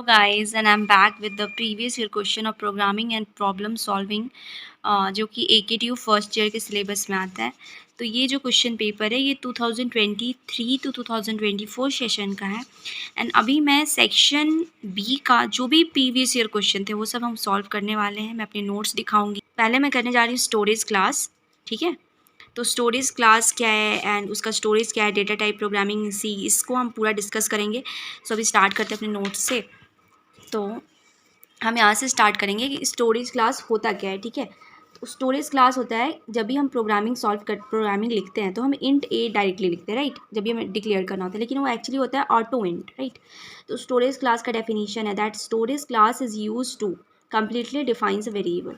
Hello guys, and I'm back with the previous year question of programming and problem solving जो कि AKTU first year के syllabus में आता है। तो ये जो क्वेश्चन पेपर है ये 2023 टू 2024 सेशन का है। एंड अभी मैं सेक्शन बी का जो भी प्रीवियस ईयर क्वेश्चन थे वो सब हम सॉल्व करने वाले हैं। मैं अपने नोट्स दिखाऊंगी। पहले मैं करने जा रही हूँ स्टोरेज क्लास, ठीक है। तो स्टोरेज क्लास क्या है एंड उसका स्टोरेज क्या है, डेटा टाइप प्रोग्रामिंग सी, इसको हम पूरा डिस्कस करेंगे। सो अभी स्टार्ट करते हैं अपने नोट्स से। तो हम यहाँ से स्टार्ट करेंगे कि स्टोरेज क्लास होता क्या है, ठीक है। तो स्टोरेज क्लास होता है जब भी हम प्रोग्रामिंग लिखते हैं तो हम इंट ए डायरेक्टली लिखते हैं, राइट, जब भी हमें डिक्लेयर करना होता है, लेकिन वो एक्चुअली होता है ऑटो इंट, राइट। तो स्टोरेज क्लास का डेफिनेशन है that storage class is use to completely defines a variable.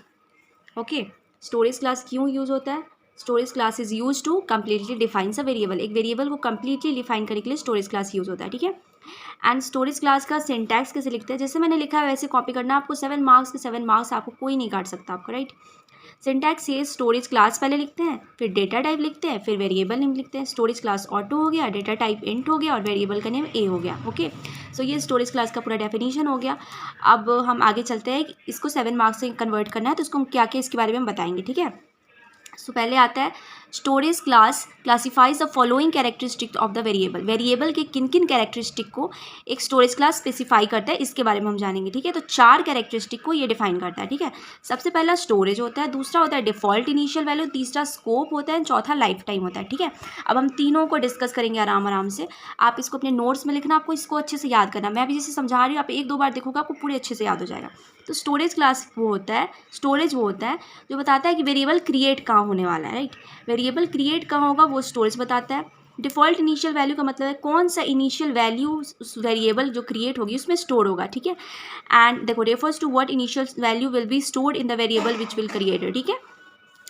Okay, storage class क्यों यूज़ होता है? Storage class is use to completely defines a variable. एक वेरिएबल को कम्प्लीटली डिफाइन करने के लिए स्टोरेज क्लास यूज़ होता है, ठीक है। एंड स्टोरेज क्लास का सिंटैक्स कैसे लिखते हैं, जैसे मैंने लिखा है वैसे कॉपी करना। आपको 7 मार्क्स के 7 मार्क्स आपको कोई नहीं काट सकता आपको, राइट। सिंटैक्स से स्टोरेज क्लास पहले लिखते हैं, फिर डेटा टाइप लिखते हैं, फिर वेरिएबल नेम लिखते हैं। स्टोरेज क्लास ऑटो हो गया, डेटा टाइप इंट हो गया और वेरिएबल का नेम ए हो गया। ओके, सो ये स्टोरेज क्लास का पूरा डेफिनेशन हो गया। अब हम आगे चलते हैं, इसको 7 मार्क्स से कन्वर्ट करना है तो इसको हम क्या क्या इसके बारे में हम बताएंगे, ठीक है। सो पहले आता है storage class classifies the following characteristic of the variable. Variable के किन किन कैरेक्टरिस्टिक को एक स्टोरेज क्लास स्पेसिफाई करता है, इसके बारे में हम जानेंगे, ठीक है। तो 4 कैरेक्टरिस्टिक को ये डिफाइन करता है, ठीक है। सबसे पहला स्टोरेज होता है, दूसरा होता है डिफॉल्ट इनिशियल वैल्यू, तीसरा स्कोप होता है, चौथा लाइफ टाइम होता है, ठीक है। अब हम तीनों को डिस्कस करेंगे आराम आराम से। आप इसको अपने नोट्स में लिखना, आपको इसको अच्छे से याद करना। मैं अभी जैसे समझा रही हूँ, आप 1-2 बार देखोगे आपको पूरे अच्छे से याद हो जाएगा। तो स्टोरेज क्लास वो होता है, स्टोरेज वो होता है जो बताता है कि वेरिएबल क्रिएट कहाँ होने वाला है, राइट। वेरिएबल क्रिएट कहाँ होगा वो स्टोरेज बताता है। डिफ़ॉल्ट इनिशियल वैल्यू का मतलब है कौन सा इनिशियल वैल्यू उस वेरिएबल जो क्रिएट होगी उसमें स्टोर होगा, ठीक है। एंड देखो, refers to what initial value will be stored in the variable which will created, ठीक है।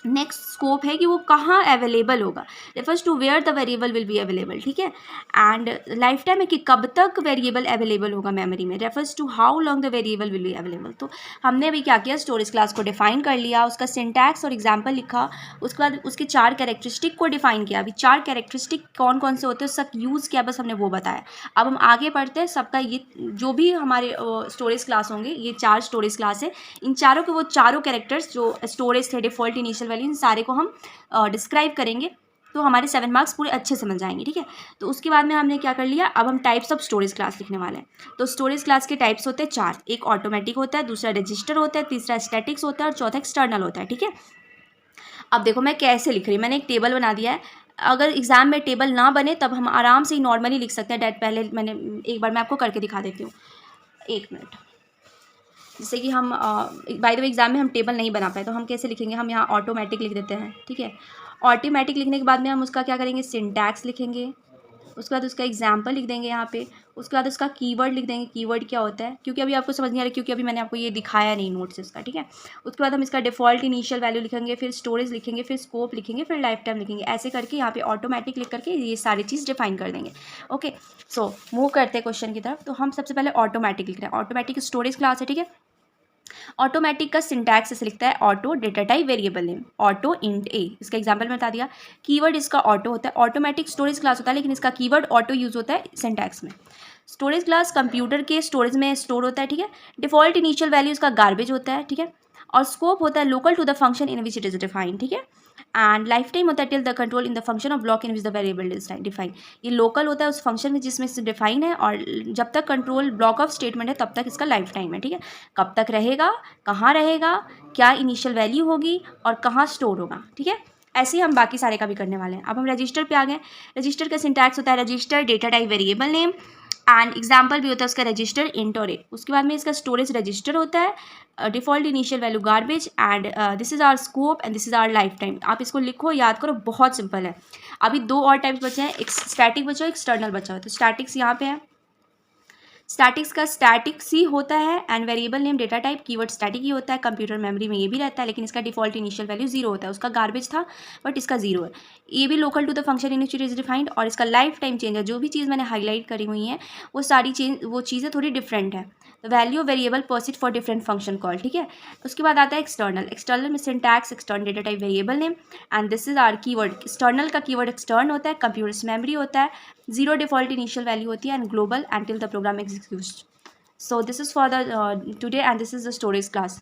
नेक्स्ट स्कोप है कि वो कहाँ अवेलेबल होगा, refers to where the variable will be available, ठीक है। एंड लाइफ टाइम है कि कब तक वेरिएबल अवेलेबल होगा मेमोरी में, refers to how long the variable will be available. तो हमने अभी क्या किया, स्टोरेज क्लास को डिफाइन कर लिया, उसका सिंटैक्स और एग्जाम्पल लिखा, उसके बाद उसके 4 कैरेक्टरिस्टिक को डिफाइन किया। अभी 4 कैरेक्टरिस्टिक कौन कौन से होते हैं उसका यूज़ किया, बस हमने वो बताया। अब हम आगे बढ़ते हैं, सबका ये जो भी हमारे स्टोरेज क्लास होंगे, ये 4 स्टोरेज क्लास है, इन चारों के वो चारों कैरेक्टर्स जो स्टोरेज थे, डिफॉल्ट इनिशियल वैल्यू, इन सारे को हम डिस्क्राइब करेंगे तो हमारे 7 मार्क्स पूरे अच्छे से मिल जाएंगे, ठीक है। तो उसके बाद में हमने क्या कर लिया, अब हम टाइप्स ऑफ स्टोरेज क्लास लिखने वाले हैं। तो स्टोरेज क्लास के टाइप्स होते हैं 4, एक ऑटोमेटिक होता है, दूसरा रजिस्टर होता है, तीसरा स्टैटिक्स होता है और चौथा एक्सटर्नल होता है, ठीक है। अब देखो मैं कैसे लिख रही हूँ, मैंने एक टेबल बना दिया है। अगर एग्जाम में टेबल ना बने तब हम आराम से ही नॉर्मली लिख सकते हैं। डेट पहले मैंने एक बार मैं आपको करके दिखा देती हूँ, 1 मिनट। जैसे कि हम बाय द वे एग्जाम में हम टेबल नहीं बना पाए तो हम कैसे लिखेंगे, हम यहाँ ऑटोमेटिक लिख देते हैं, ठीक है। ऑटोमेटिक लिखने के बाद में हम उसका क्या करेंगे, सिंटैक्स लिखेंगे, उसके बाद उसका एग्जाम्पल लिख देंगे यहाँ पे, उसके बाद उसका कीवर्ड लिख देंगे, कीवर्ड क्या होता है, क्योंकि अभी आपको समझ नहीं आ रहा क्योंकि अभी मैंने आपको ये दिखाया नहीं नोट्स इसका, ठीक है। उसके बाद हम इसका डिफॉल्ट इनिशियल वैल्यू लिखेंगे, फिर स्टोरेज लिखेंगे, फिर स्कोप लिखेंगे, फिर लाइफ टाइम लिखेंगे। ऐसे करके यहाँ पे ऑटोमेटिक लिख करके ये सारी चीज़ डिफाइन कर देंगे। ओके, सो मूव करते हैं क्वेश्चन की तरफ। तो हम सबसे पहले ऑटोमेटिक लिख रहे हैं। ऑटोमेटिक स्टोरेज क्लास है, ठीक है। ऑटोमेटिक का सिंटैक्स ऐसे लिखता है, auto data type variable name, auto int A. इसका एग्जांपल में बता दिया। कीवर्ड इसका ऑटो होता है। ऑटोमेटिक स्टोरेज क्लास होता है लेकिन इसका कीवर्ड ऑटो यूज होता है सिंटैक्स में। स्टोरेज क्लास कंप्यूटर के स्टोरेज में स्टोर होता है, ठीक है। डिफॉल्ट इनिशियल वैल्यू इसका गार्बेज होता है, ठीक है। और स्कोप होता है local to the function in which it is defined, ठीक है। एंड लाइफ टाइम होता है till the control in the function of block in which the variable is defined. ये लोकल होता है उस फंक्शन में जिसमें से डिफाइन है, और जब तक कंट्रोल ब्लॉक ऑफ स्टेटमेंट है तब तक इसका लाइफ टाइम है, ठीक है। कब तक रहेगा, कहाँ रहेगा, क्या इनिशियल वैल्यू होगी और कहाँ स्टोर होगा, ठीक है। ऐसे ही हम बाकी सारे का भी करने वाले हैं। अब हम रजिस्टर पे आ गए। रजिस्टर का सिंटैक्स होता है register data type variable name, and example भी होता है उसका रजिस्टर इंट और ए। उसके बाद में इसका स्टोरेज रजिस्टर होता है, default initial value garbage, and this is our scope and this is our life time. आप इसको लिखो, याद करो, बहुत सिंपल है। अभी 2 और टाइप्स बचे हैं, एक स्टैटिक बचा, एक एक्सटर्नल बचा हुआ है। तो स्टैटिक्स यहाँ पे है। स्टैटिक्स का स्टैटिक सी होता है and variable name data type keyword static ही होता है। कंप्यूटर मेमोरी में ये भी रहता है लेकिन इसका डिफॉल्ट इनिशियल वैल्यू 0 होता है। उसका गार्बेज था बट इसका 0 है। ये भी local to the function in which it is defined, और इसका लाइफ टाइम चेंज है। जो भी चीज़ मैंने हाईलाइट करी हुई हैं वो सारी वो चीज़ें थोड़ी डिफरेंट है। Value variable persist for different function call, ठीक है। उसके बाद आता है एक्सटर्नल। एक्सटर्नल में syntax extern data type variable name and this is our keyword. External का कीवर्ड एक्सटर्न होता है, कंप्यूटर्स मेमोरी होता है, 0 डिफॉल्ट इनिशियल वैल्यू होती है, and global until the program executes. So this is for the today, and this is the storage class.